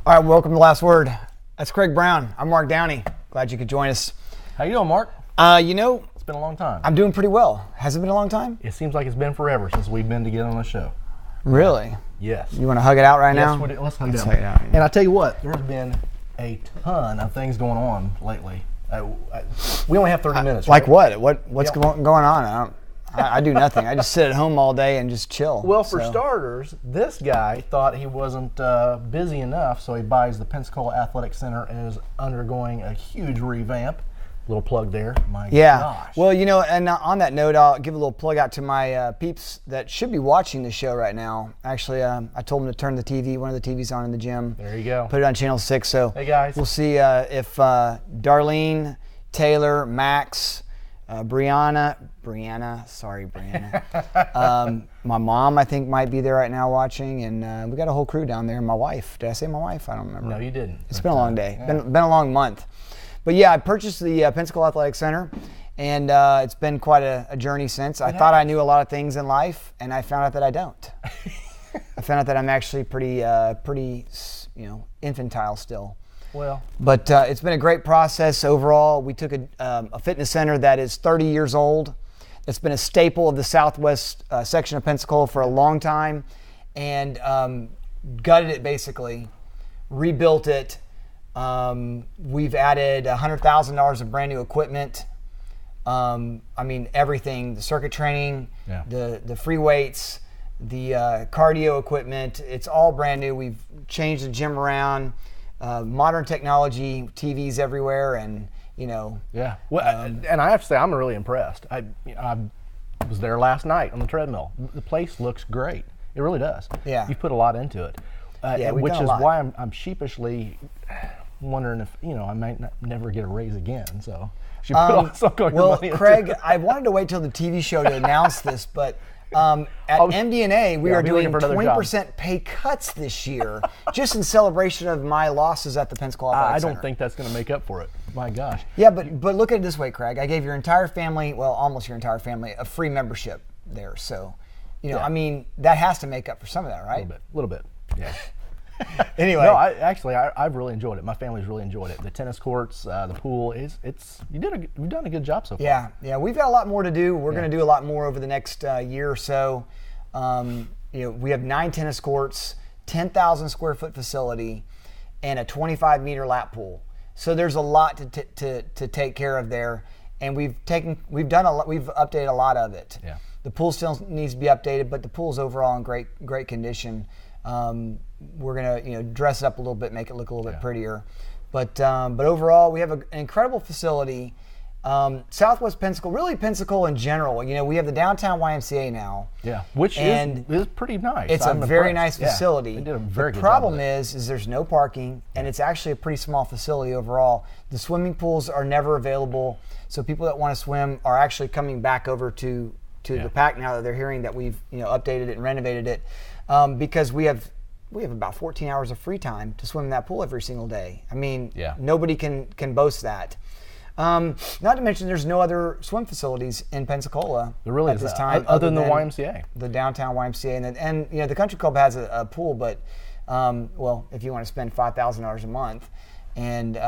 All right, welcome to Last Word. That's Craig Brown. I'm Mark Downey. Glad you could join us. How you doing, Mark? It's been a long time. I'm doing pretty well. Has it been a long time? It seems like it's been forever since we've been together on the show. Really? Yes. You want to hug it out right now? Yes, let's hug Let's it hug it out. And I tell you what, there's been a ton of things going on lately. We only have 30 minutes. Like right? What's going on? I do nothing. I just sit at home all day and just chill. Well, for starters, this guy thought he wasn't busy enough, so he buys the Pensacola Athletic Center and is undergoing a huge revamp. Little plug there. My gosh. Well, and on that note, I'll give a little plug out to my peeps that should be watching the show right now. Actually, I told them to turn one of the TVs on in the gym. There you go. Put it on channel 6. So hey guys, we'll see if Darlene, Taylor, Max, Brianna, my mom I think might be there right now watching, and we got a whole crew down there. My wife. Did I say my wife? I don't remember. No, you didn't. It's been a long day. Yeah. Been a long month. But yeah, I purchased the Pensacola Athletic Center, and it's been quite a journey since. I thought I knew a lot of things in life, and I found out that I don't. I found out that I'm actually pretty infantile still. Well, but it's been a great process overall. We took a fitness center that is 30 years old. It's been a staple of the southwest section of Pensacola for a long time, and gutted it basically, rebuilt it. We've added $100,000 of brand new equipment. Everything, the circuit training, the free weights, the cardio equipment, it's all brand new. We've changed the gym around, modern technology, TVs everywhere, and Yeah, well, and I have to say I'm really impressed. I was there last night on the treadmill. The place looks great. It really does. Yeah. You've put a lot into it. Which is why I'm sheepishly wondering if I might never get a raise again. So should put some kind of money Craig, into it. I wanted to wait till the TV show to announce this, but at MDNA we are doing 20% pay cuts this year, just in celebration of my losses at the Pensacola Athletic Center. I don't think that's going to make up for it. My gosh. Yeah, but look at it this way, Craig. I gave your entire family, well, almost your entire family, a free membership there. So, that has to make up for some of that, right? A little bit. Yeah. Anyway. No, I've really enjoyed it. My family's really enjoyed it. The tennis courts, the pool, you've done a good job so far. Yeah. We've got a lot more to do. We're going to do a lot more over the next year or so. We have 9 tennis courts, 10,000 square foot facility, and a 25-meter lap pool. So there's a lot to take care of there, and we've updated a lot of it. Yeah. The pool still needs to be updated, but the pool's overall in great condition. We're gonna dress it up a little bit, make it look a little bit prettier, but overall we have an incredible facility. Southwest Pensacola, really Pensacola in general. We have the downtown YMCA now. Yeah, which is pretty nice. It's a very nice facility. Yeah, they did a very good job. The problem is there's no parking, and it's actually a pretty small facility overall. The swimming pools are never available, so people that want to swim are actually coming back over to the PAC now that they're hearing that we've updated it and renovated it, because we have about 14 hours of free time to swim in that pool every single day. Nobody can boast that. Not to mention there's no other swim facilities in Pensacola at this time other than the YMCA. The downtown YMCA, and the country club has a pool, but if you want to spend $5,000 a month, and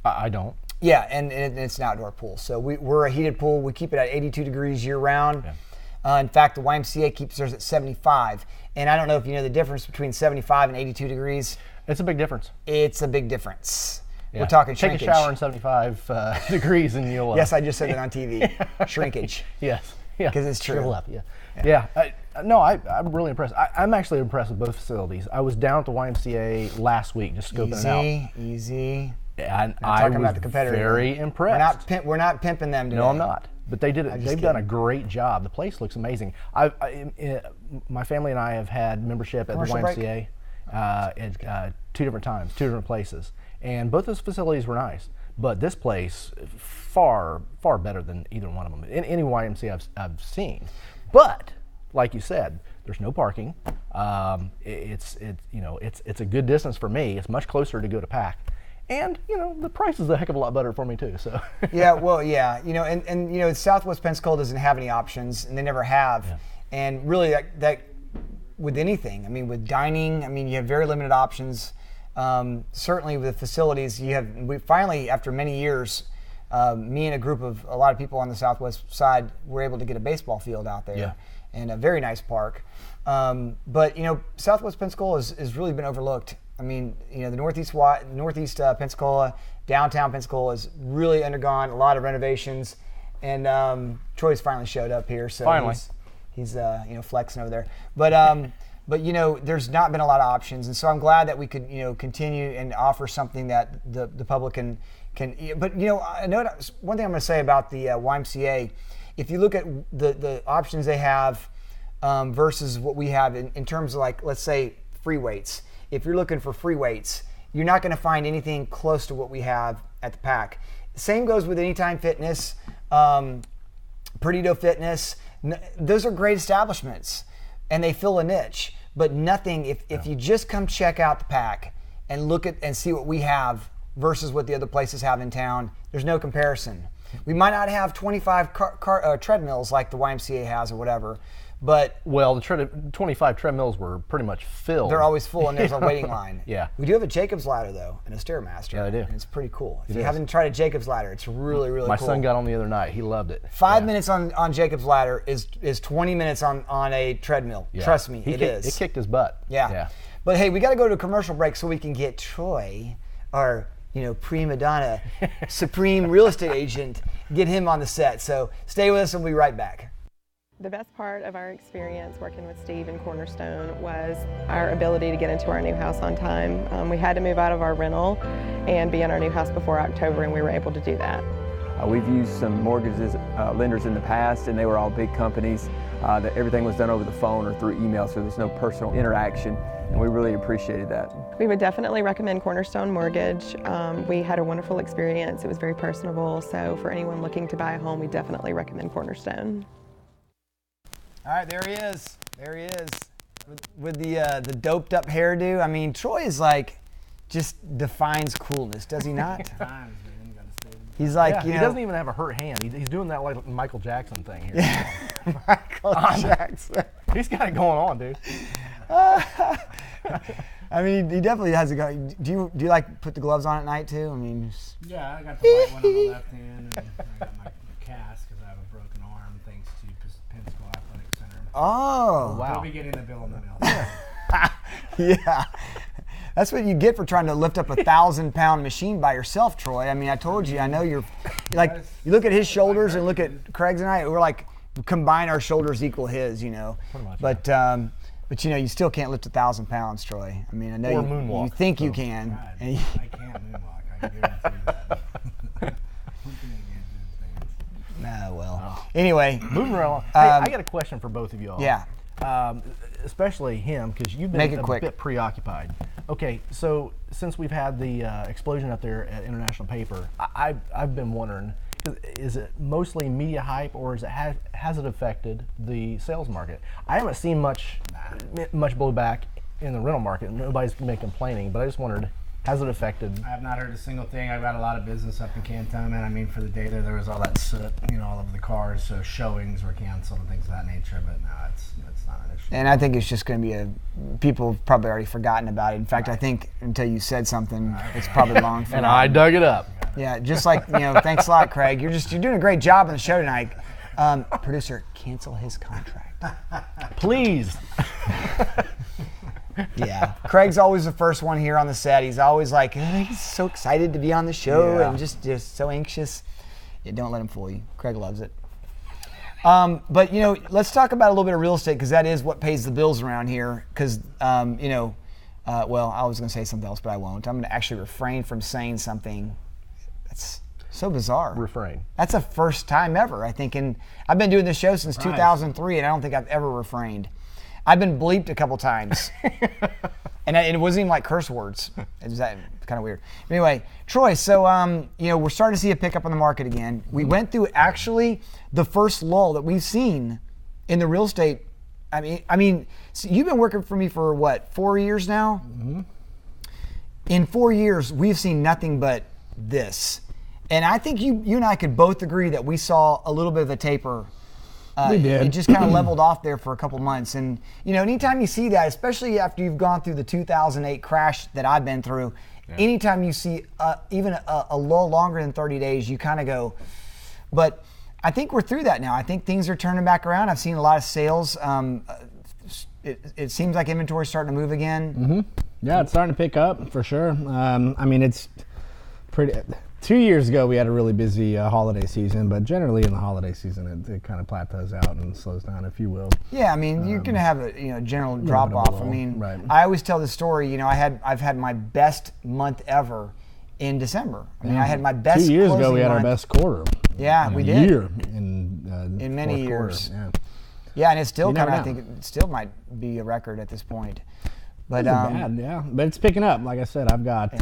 I don't. Yeah, and it's an outdoor pool. So we're a heated pool. We keep it at 82 degrees year round. Yeah. In fact, the YMCA keeps theirs at 75. And I don't know if you know the difference between 75 and 82 degrees. It's a big difference. It's a big difference. Yeah. We're talking shrinkage. Take a shower in 75 degrees and you'll... Yes, I just said that on TV. Shrinkage. Yes. Yeah. Because it's true. Shrivel up, yeah. I'm really impressed. I'm actually impressed with both facilities. I was down at the YMCA last week just scoping it out. Easy. And I was very impressed. We're not pimping them today. No, I'm not. But they did it. They've done a great job. The place looks amazing. My family and I have had membership at the YMCA at 2 different times, 2 different places, and both those facilities were nice. But this place, far better than either one of them. In any YMCA I've seen. But like you said, there's no parking. It's a good distance for me. It's much closer to go to PAC. And, the price is a heck of a lot better for me too, so. Southwest Pensacola doesn't have any options, and they never have. Yeah. And really that with anything, with dining, you have very limited options. certainly with the facilities, we finally, after many years, me and a lot of people on the southwest side were able to get a baseball field out there, and a very nice park. But Southwest Pensacola has really been overlooked. I mean, the northeast Pensacola, downtown Pensacola has really undergone a lot of renovations, and Troy's finally showed up here. So finally, he's flexing over there. But there's not been a lot of options, and so I'm glad that we could continue and offer something that the public can. But I know one thing I'm going to say about the YMCA. If you look at the options they have versus what we have in terms of, like, let's say free weights. If you're looking for free weights, you're not going to find anything close to what we have at the Pack. Same goes with Anytime Fitness, Perdido Fitness. Those are great establishments, and they fill a niche. But nothing, if you just come check out the Pack and look at and see what we have versus what the other places have in town, there's no comparison. We might not have 25 treadmills like the YMCA has or whatever, but... Well, the 25 treadmills were pretty much filled. They're always full, and there's a waiting line. Yeah. We do have a Jacob's ladder, though, and a Stairmaster. Yeah, they do. And it's pretty cool. If you haven't tried a Jacob's ladder, it's really, really cool. My cool. son got on the other night. He loved it. 5 minutes on Jacob's ladder is 20 minutes on a treadmill. Yeah. Trust me, it is. It kicked his butt. Yeah. But hey, we got to go to a commercial break so we can get Troy, our prima donna, supreme real estate agent, get him on the set. So stay with us and we'll be right back. The best part of our experience working with Steve and Cornerstone was our ability to get into our new house on time. We had to move out of our rental and be in our new house before October, and we were able to do that. We've used some mortgages lenders in the past, and they were all big companies. That everything was done over the phone or through email, so there's no personal interaction, and we really appreciated that. We would definitely recommend Cornerstone Mortgage. We had a wonderful experience. It was very personable, so for anyone looking to buy a home, we definitely recommend Cornerstone. All right, there he is. There he is with the doped up hairdo. I mean, Troy is just defines coolness, does he not? He's like, he doesn't even have a hurt hand. He's doing that like Michael Jackson thing here. Yeah. Michael Jackson. He's got it going on, dude. I mean, he definitely has a guy. Do you like put the gloves on at night too? I mean, yeah, I got the white one on the left hand, and I got my cast because I have a broken arm thanks to Pensacola Athletic Center. Oh, wow. We'll be getting the bill in the mail. Yeah. That's what you get for trying to lift up a 1,000-pound machine by yourself, Troy. I mean, I told you. I know you're like, you look at his shoulders and look at Craig's and I. We're like, combine our shoulders equal his, Pretty much, but you still can't lift 1,000 pounds, Troy. I mean, I know you think you can. God, I can't moonwalk. I can guarantee that. Nah, well. Anyway, moving right along. Hey, I got a question for both of you all. Yeah. Especially him, because you've been a bit preoccupied. Okay, so since we've had the explosion up there at International Paper, I've been wondering, is it mostly media hype, or has it affected the sales market? I haven't seen much blowback in the rental market. Nobody's been complaining, but I just wondered, has it affected? I have not heard a single thing. I've got a lot of business up in Cantonment. I mean, for the data, there was all that soot, all over the cars, so showings were canceled and things of that nature. But no, it's not an issue. And I think it's just going to be people have probably already forgotten about it. In fact, I think until you said something, it's probably long forgotten. And I dug it up. Yeah, just like thanks a lot, Craig. You're doing a great job on the show tonight. Producer, cancel his contract, please. Yeah, Craig's always the first one here on the set. He's always like, he's so excited to be on the show and just so anxious. Yeah, don't let him fool you. Craig loves it. But let's talk about a little bit of real estate, because that is what pays the bills around here. Because well, I was going to say something else, but I won't. I'm going to actually refrain from saying something that's so bizarre. Refrain. That's the first time ever, I think. And I've been doing this show since 2003, and I don't think I've ever refrained. I've been bleeped a couple times, and it wasn't even like curse words. It's that kind of weird. But anyway, Troy. So we're starting to see a pickup on the market again. We went through actually the first lull that we've seen in the real estate. I mean, so you've been working for me for what, 4 years now? Mm-hmm. In 4 years, we've seen nothing but this, and I think you and I could both agree that we saw a little bit of a taper We did. It just kind of leveled off there for a couple months. And, anytime you see that, especially after you've gone through the 2008 crash that I've been through, anytime you see even a lull longer than 30 days, you kind of go, but I think we're through that now. I think things are turning back around. I've seen a lot of sales. It seems like inventory is starting to move again. Mm-hmm. Yeah, it's starting to pick up for sure. It's pretty. 2 years ago, we had a really busy holiday season, but generally in the holiday season, it kind of plateaus out and slows down, if you will. Yeah, you're going to have a general drop off. Right. I always tell the story. I've had my best month ever in December. I had my best. 2 years ago, we had month. our best quarter. Yeah, we did. Year in many years. Quarter. Yeah, and it's still I think it still might be a record at this point. But bad, yeah. But it's picking up. Like I said, I've got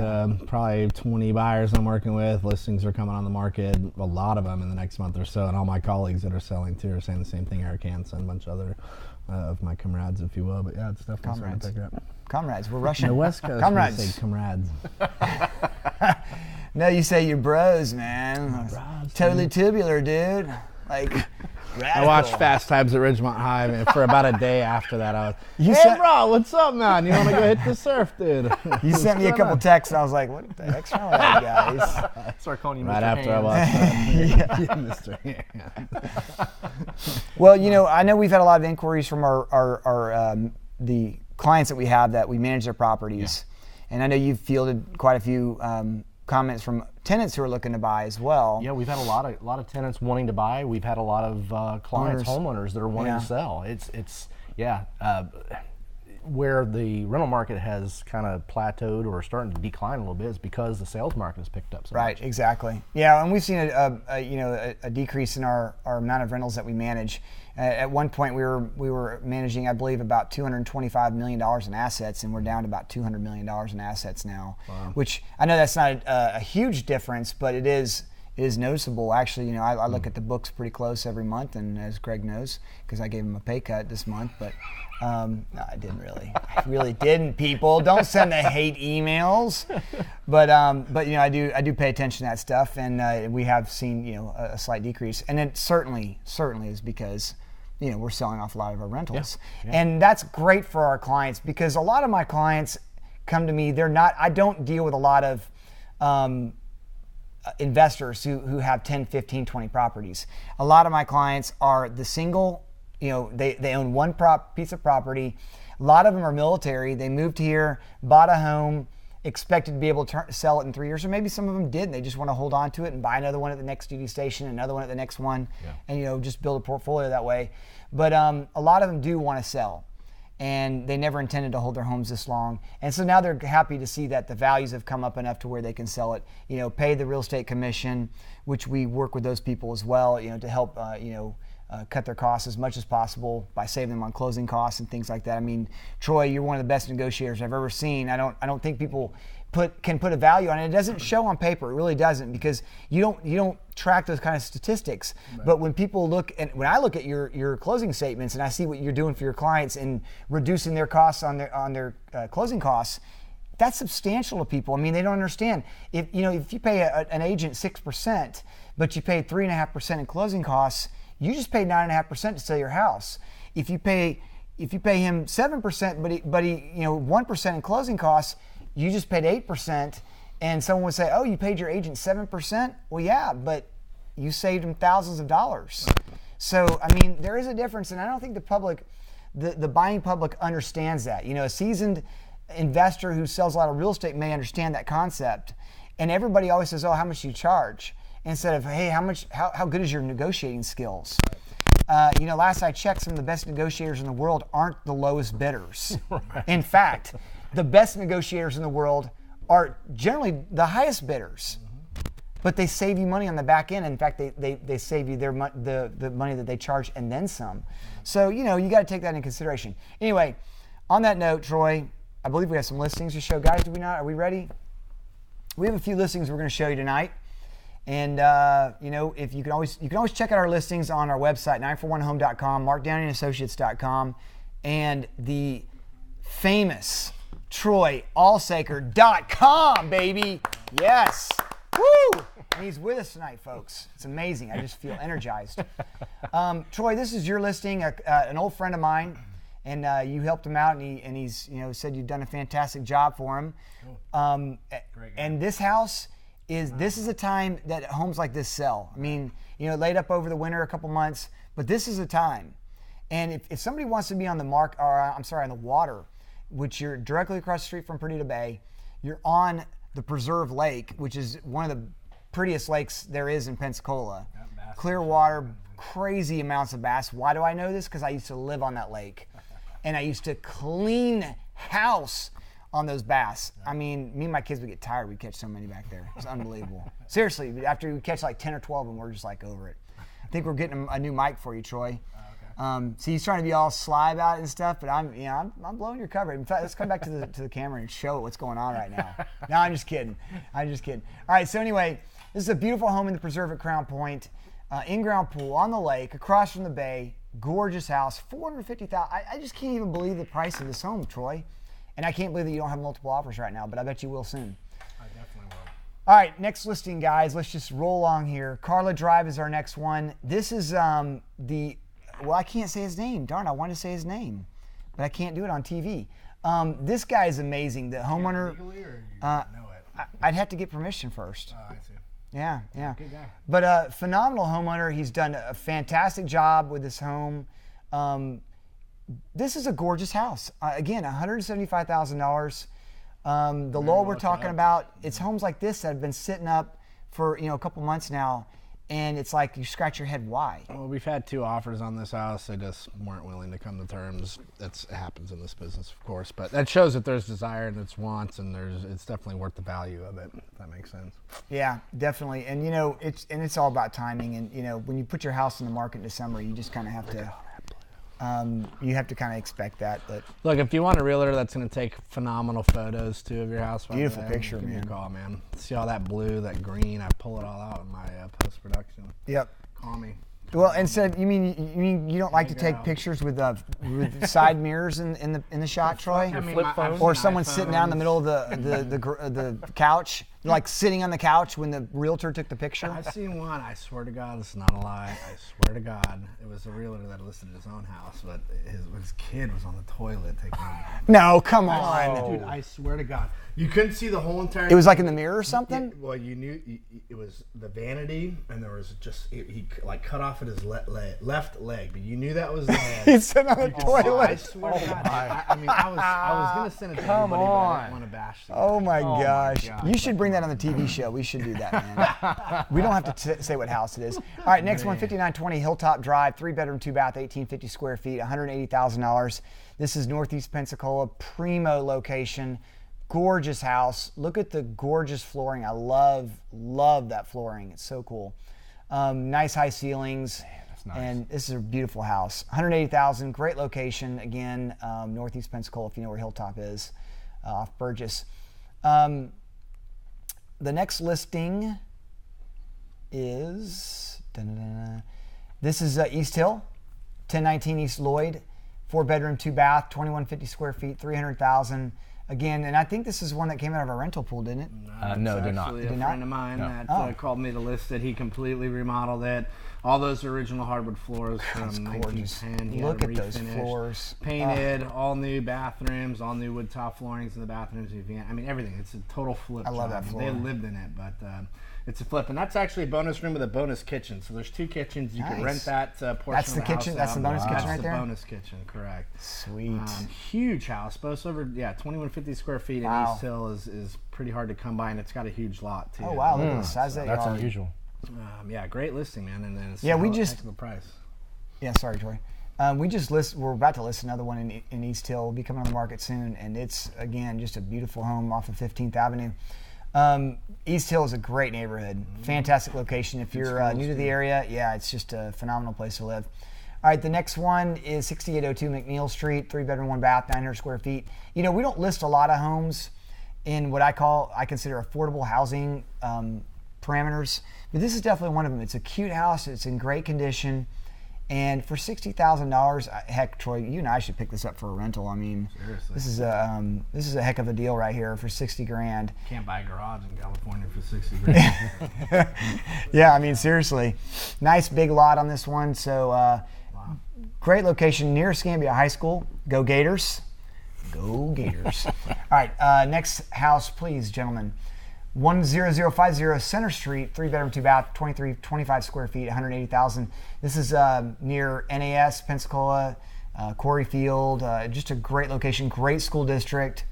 probably 20 buyers I'm working with. Listings are coming on the market, a lot of them in the next month or so. And all my colleagues that are selling too are saying the same thing. Eric Hansen, a bunch of other of my comrades, if you will. But yeah, it's definitely starting to pick up. Comrades, we're rushing. The West Coast, comrades. We say comrades. No, you say you're bros, man. Bros, totally tubular, dude. I watched Fast Times at Ridgemont High, and for about a day after that, I was, hey, bro, what's up, man? You want to go hit the surf, dude? You sent me a couple texts, and I was like, what the heck's wrong with you guys? Start calling you right Mr. after Hands. I watched that. Mr. Hands. Well, I know we've had a lot of inquiries from the clients that we have that we manage their properties. Yeah. And I know you've fielded quite a few comments from tenants who are looking to buy as well. Yeah, we've had a lot of tenants wanting to buy. We've had a lot of clients, homeowners that are wanting to sell. It's where the rental market has kind of plateaued or starting to decline a little bit is because the sales market has picked up so much. Exactly. Yeah, and we've seen a decrease in our amount of rentals that we manage. At one point, we were managing, I believe, about $225 million in assets, and we're down to about $200 million in assets now. Wow. Which I know that's not a huge difference, but it is noticeable. Actually, I look at the books pretty close every month, and as Greg knows, because I gave him a pay cut this month, but no, I didn't really. I really didn't. People, don't send the hate emails. But I do pay attention to that stuff, and we have seen a slight decrease, and it certainly is because we're selling off a lot of our rentals, and that's great for our clients because a lot of my clients come to me. I don't deal with a lot of investors who have 10, 15, 20 properties. A lot of my clients are the single, they own one piece of property. A lot of them are military. They moved here, bought a home, expected to be able to sell it in 3 years, or maybe some of them didn't. They just want to hold on to it and buy another one at the next duty station, another one at the next one, and just build a portfolio that way. But a lot of them do want to sell, and they never intended to hold their homes this long. And so now they're happy to see that the values have come up enough to where they can sell it, pay the real estate commission, which we work with those people as well, to help, cut their costs as much as possible by saving them on closing costs and things like that. Troy, you're one of the best negotiators I've ever seen. I don't think people can put a value on it. It doesn't show on paper. It really doesn't, because you don't track those kind of statistics. Right. But when people when I look at your closing statements and I see what you're doing for your clients and reducing their costs on their closing costs, that's substantial to people. They don't understand. If you pay an agent 6%, but you pay 3.5% in closing costs, you just paid 9.5% to sell your house. If you pay him 7%, but he 1% in closing costs, you just paid 8%. And someone would say, "Oh, you paid your agent 7%?" Well, yeah, but you saved him thousands of dollars. So there is a difference, and I don't think the public, the buying public, understands that. A seasoned investor who sells a lot of real estate may understand that concept, and everybody always says, "Oh, how much do you charge?" Instead of, "Hey, how good is your negotiating skills?" Last I checked, some of the best negotiators in the world aren't the lowest bidders. Right. In fact, the best negotiators in the world are generally the highest bidders, but they save you money on the back end. In fact, they save you the money that they charge and then some. So you got to take that into consideration. Anyway, on that note, Troy, I believe we have some listings to show. Guys, do we not? Are we ready? We have a few listings we're going to show you tonight. And if you can always check out our listings on our website, 941home.com, markdowneyandassociates.com, and the famous TroyAllsaker.com, baby. Yes. Woo! And he's with us tonight, folks. It's amazing. I just feel energized. Troy, this is your listing, an old friend of mine, and you helped him out, and he's said you've done a fantastic job for him. Great guy. And this house this is a time that homes like this sell. I mean, laid up over the winter a couple months, but this is a time. And if somebody wants to be on the on the water, which you're directly across the street from Perdita Bay, you're on the Preserve Lake, which is one of the prettiest lakes there is in Pensacola. Clear water, crazy amounts of bass. Why do I know this? Because I used to live on that lake, and I used to clean house on those bass. I mean, me and my kids would get tired. We'd catch so many back there. It was unbelievable. Seriously, after we catch like 10 or 12 of them, we're just like over it. I think we're getting a new mic for you, Troy. So he's trying to be all sly about it and stuff, but I'm blowing your cover. In fact, let's come back to the camera and show what's going on right now. No, I'm just kidding. All right, so anyway, this is a beautiful home in the Preserve at Crown Point, in-ground pool on the lake, across from the bay, gorgeous house, $450,000. I just can't even believe the price of this home, Troy. And I can't believe that you don't have multiple offers right now, but I bet you will soon. I definitely will. All right, next listing, guys. Let's just roll along here. Carla Drive is our next one. This is I can't say his name. Darn, I want to say his name, but I can't do it on TV. This guy is amazing. The homeowner. Legally, or you know it? I'd have to get permission first. I see. Yeah. Good guy. But phenomenal homeowner. He's done a fantastic job with this home. This is a gorgeous house. Again, $175,000. The lull we're talking about, it's homes like this that have been sitting up for a couple months now, and it's like you scratch your head, why? Well, we've had 2 offers on this house. They just weren't willing to come to terms. It happens in this business, of course, but that shows that there's desire and it's wants, and it's definitely worth the value of it, if that makes sense. Yeah, definitely. And it's all about timing. And when you put your house in the market in December, you just kind of have to. You have to kind of expect that. But look, if you want a realtor that's going to take phenomenal photos too of your house, beautiful picture, give me man. a call, man. See all that blue, that green? I pull it all out in my post production. Yep. Call me. Well, and said you mean you don't like to take pictures with side mirrors in the shot, Troy? I mean, or someone sitting down in the middle of the couch, like sitting on the couch when the realtor took the picture. I've seen one. I swear to God, this is not a lie. I swear to God, it was a realtor that listed his own house, but his kid was on the toilet taking. No, come on, dude! I swear to God, you couldn't see the whole entire. It was like in the mirror or something. Well, you knew it was the vanity, and there was just he like cut off at his left leg, but you knew that was the head. He's sitting on the toilet. I swear to God. I mean, I was gonna send it to everybody, but I didn't want to bash the guy. Oh my gosh! You should bring that on the TV show. We should do that, man. We don't have to say what house it is. All right, next one, 5920 Hilltop Drive, 3-bedroom, 2-bath, 1,850 square feet, $180,000. This is Northeast Pensacola, primo location, gorgeous house. Look at the gorgeous flooring. I love that flooring. It's so cool. Nice high ceilings. Man, that's nice. And this is a beautiful house. $180,000, great location. Again, Northeast Pensacola, if you know where Hilltop is, off Burgess. The next listing is, this is East Hill, 1019 East Lloyd, 4-bedroom, 2-bath, 2,150 square feet, $300,000. Again, and I think this is one that came out of our rental pool, didn't it? No, it did not. A friend of mine that called me to list it. He completely remodeled it. All those original hardwood floors from 1910. Look at those floors. Painted, all new bathrooms, all new wood top floorings in the bathrooms. I mean, everything. It's a total flip. I love that floor. They lived in it, but it's a flip. And that's actually a bonus room with a bonus kitchen. So there's 2 kitchens. You can rent that portion That's of the the kitchen? house That's the bonus kitchen right That's there? the bonus kitchen, correct. Sweet. Huge house. Both over, 2,150 square feet. And East Hill is pretty hard to come by, and it's got a huge lot, too. Oh, wow. Look at the size of that That's yard. unusual. Great listing, man. And then it's the price. Yeah, sorry, Troy. We're about to list another one in East Hill. We'll be coming on the market soon, and it's, again, just a beautiful home off of 15th Avenue. East Hill is a great neighborhood. Fantastic location. If you're new to the area, it's just a phenomenal place to live. All right, the next one is 6802 McNeil Street, 3-bedroom, 1-bath, 900 square feet. We don't list a lot of homes in what I consider affordable housing parameters, but this is definitely one of them. It's a cute house. It's in great condition. And for $60,000, heck, Troy, you and I should pick this up for a rental. I mean, seriously, this is a heck of a deal right here for $60,000. Can't buy a garage in California for $60,000. Yeah, I mean, seriously, nice big lot on this one. So, wow. Great location near Escambia High School. Go Gators! Go Gators! All right, next house, please, gentlemen. 10050 Center Street, 3-bedroom, 2-bath, 25 square feet, $180,000. This is near NAS, Pensacola, Quarry Field. Just a great location, great school district.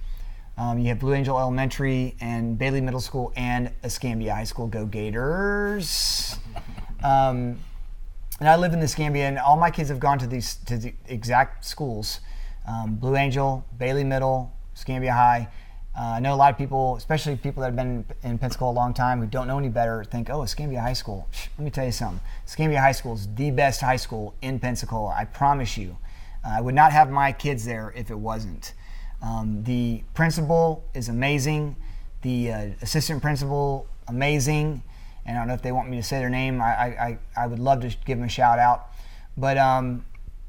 You have Blue Angel Elementary and Bailey Middle School and Escambia High School. Go Gators! And I live in the Escambia, and all my kids have gone to the exact schools: Blue Angel, Bailey Middle, Escambia High. I know a lot of people, especially people that have been in Pensacola a long time, who don't know any better, think, oh, Escambia High School. Let me tell you something. Escambia High School is the best high school in Pensacola. I promise you. I would not have my kids there if it wasn't. The principal is amazing. The assistant principal, amazing. And I don't know if they want me to say their name. I would love to give them a shout out. But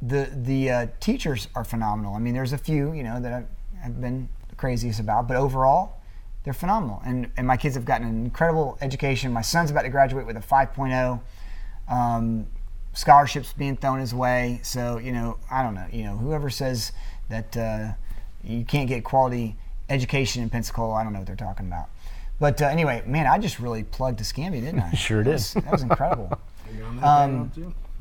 the teachers are phenomenal. I mean, there's a few, that I've been craziest about, but overall they're phenomenal, and my kids have gotten an incredible education. My son's about to graduate with a 5.0, scholarships being thrown his way. So I don't know, whoever says that you can't get quality education in Pensacola, I don't know what they're talking about. But anyway, man, I just really plugged Escambia, didn't I? Sure did. That was incredible.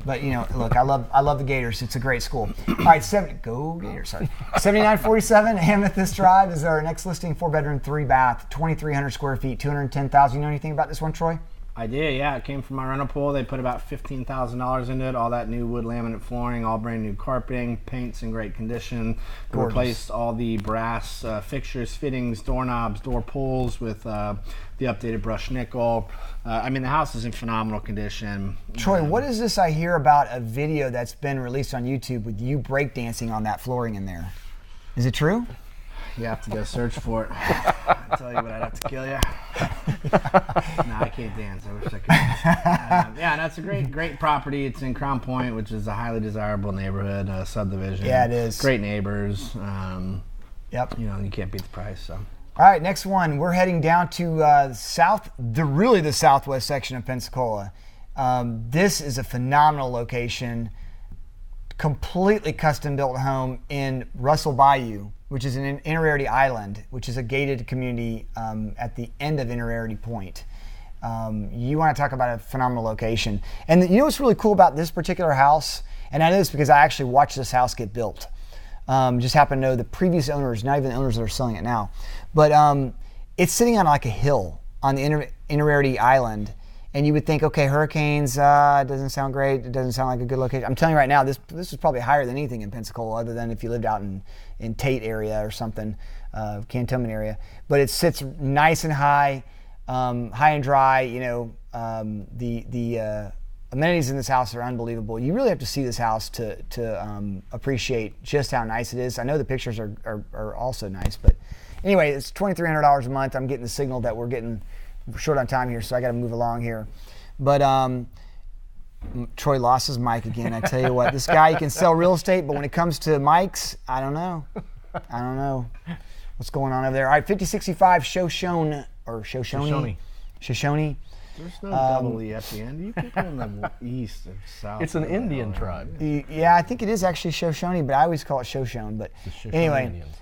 But look, I love the Gators. It's a great school. All right, go Gators. Sorry, 7947 Amethyst Drive is our next listing. 4-bedroom, 3-bath, 2,300 square feet, $210,000. You know anything about this one, Troy? I did, yeah. It came from my rental pool. They put about $15,000 into it. All that new wood laminate flooring, all brand new carpeting, paint's in great condition. They replaced all the brass fixtures, fittings, doorknobs, door pulls with the updated brushed nickel. I mean, the house is in phenomenal condition. Troy, what is this I hear about a video that's been released on YouTube with you breakdancing on that flooring in there? Is it true? You have to go search for it. I tell you what, I'd have to kill you. No, I can't dance. I wish I could. Yeah, that's a great property. It's in Crown Point, which is a highly desirable neighborhood, subdivision. Yeah, it is. Great neighbors. Yep. You can't beat the price. So. All right, next one. We're heading down to the southwest section of Pensacola. This is a phenomenal location. Completely custom-built home in Russell Bayou, which is in Inner Island, which is a gated community at the end of Inner Point. You want to talk about a phenomenal location. And what's really cool about this particular house, and I know this because I actually watched this house get built. Just happen to know the previous owners, not even the owners that are selling it now. But it's sitting on like a hill on the Inner Island. And you would think, okay, hurricanes, it doesn't sound great. It doesn't sound like a good location. I'm telling you right now, this is probably higher than anything in Pensacola, other than if you lived out in Tate area or something, Cantonment area. But it sits nice and high, high and dry. The amenities in this house are unbelievable. You really have to see this house to appreciate just how nice it is. I know the pictures are also nice, but anyway, it's $2,300 a month. I'm getting the signal that we're getting short on time here, so I got to move along here. But Troy lost his mic again. I tell you what, this guy, he can sell real estate, but when it comes to mics, I don't know what's going on over there. All right, 5065 Shoshone. There's no double E at the end. You people in the east or south. It's an Indian tribe. Yeah, I think it is actually Shoshone, but I always call it Shoshone. But anyway. Indians.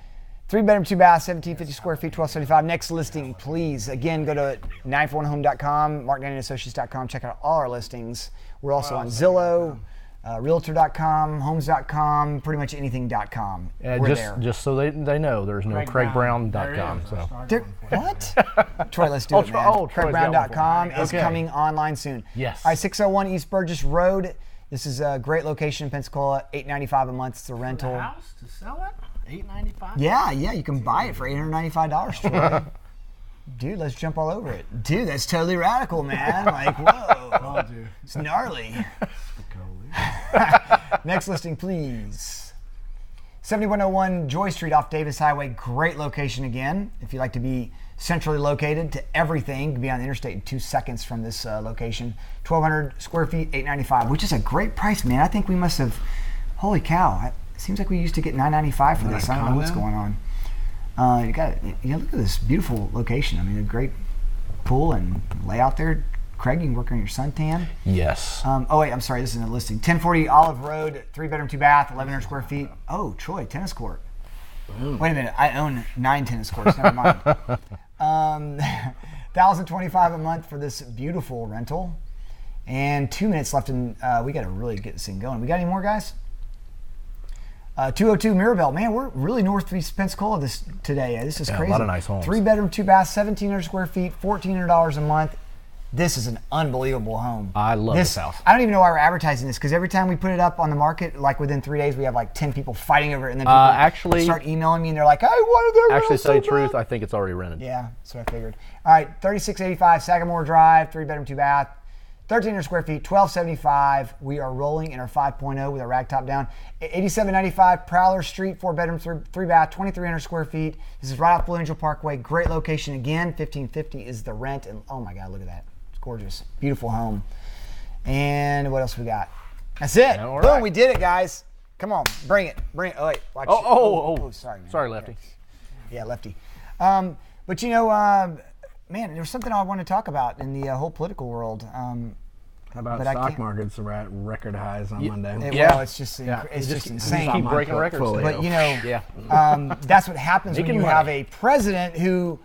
3-bedroom, 2-bath, 1,750 square feet, $1,275. Next listing, please. Again, go to 941home.com, markdownandassociates.com. Check out all our listings. We're also on Zillow, Realtor.com, Homes.com, pretty much anything.com. We're there. Just so they know, there's no CraigBrown.com. What? Troy, let's do it, man. CraigBrown.com is coming online soon. Yes. All right, 601 East Burgess Road. This is a great location in Pensacola. $895 a month. It's a rental. For the house to sell it? $895? Yeah, you can buy it for $895, Troy. Dude, let's jump all over it. Dude, that's totally radical, man. Like, whoa. Oh, dude. It's gnarly. Next listing, please. 7101 Joy Street off Davis Highway. Great location again. If you like to be centrally located to everything, you can be on the interstate in 2 seconds from this location. 1,200 square feet, $895, which is a great price, man. I think we must have, holy cow, it seems like we used to get $995 for this. I don't know what's going on. Look at this beautiful location. I mean, a great pool and layout there. Craig, you can work on your suntan. Yes. Oh wait, I'm sorry, this isn't a listing. 1040 Olive Road, 3-bedroom, 2-bath, 1,100 square feet. Oh, Troy, tennis court. Wait a minute, I own 9 tennis courts, never mind. $1,025 a month for this beautiful rental. And 2 minutes left, and we got to really get this thing going. We got any more, guys? 202 Mirabelle. Man, we're really northeast Pensacola today. This is crazy. A lot of nice homes. 3-bedroom, 2-bath, 1,700 square feet, $1,400 a month. This is an unbelievable home. I love this house. I don't even know why we're advertising this, because every time we put it up on the market, like within 3 days, we have like 10 people fighting over it, and then people actually start emailing me, and they're like, I wanted their actually, to tell you the truth, I think it's already rented. Yeah, that's what I figured. All right, 3685 Sagamore Drive, 3-bedroom, 2-bath, 1,300 square feet, $1,275. We are rolling in our 5.0 with our rag top down. 8795 Prowler Street, 4-bedroom, 3-bath, 2,300 square feet. This is right off Blue Angel Parkway. Great location again. $1,550 is the rent, and oh my God, look at that. Gorgeous, beautiful home. And what else we got? That's it. Boom, right. We did it, guys. Come on, bring it. Oh wait, watch. Oh, sorry, man. Sorry, Lefty. Yeah, Lefty. But you know, man, there was something I want to talk about in the whole political world. How about stock markets are at record highs on Monday? Well, it's just insane. Keep breaking records. But you know, that's what happens when you have a president who,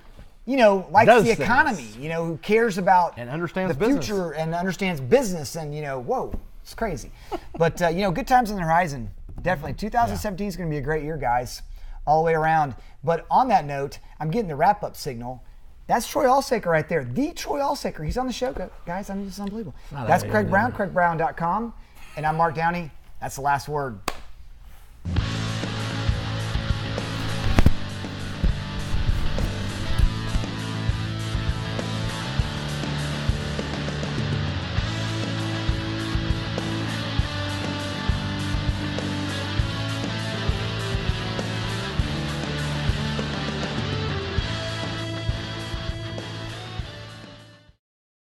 you know, likes the economy, you know, who cares about and understands the future and understands business, and you know, whoa, it's crazy. But you know, good times on the horizon. Definitely, 2017 is going to be a great year, guys, all the way around. But on that note, I'm getting the wrap-up signal. That's Troy Allsaker right there, the Troy Allsaker. He's on the show, guys. I mean, this is unbelievable. That's Craig Brown, CraigBrown.com, and I'm Mark Downey. That's the last word.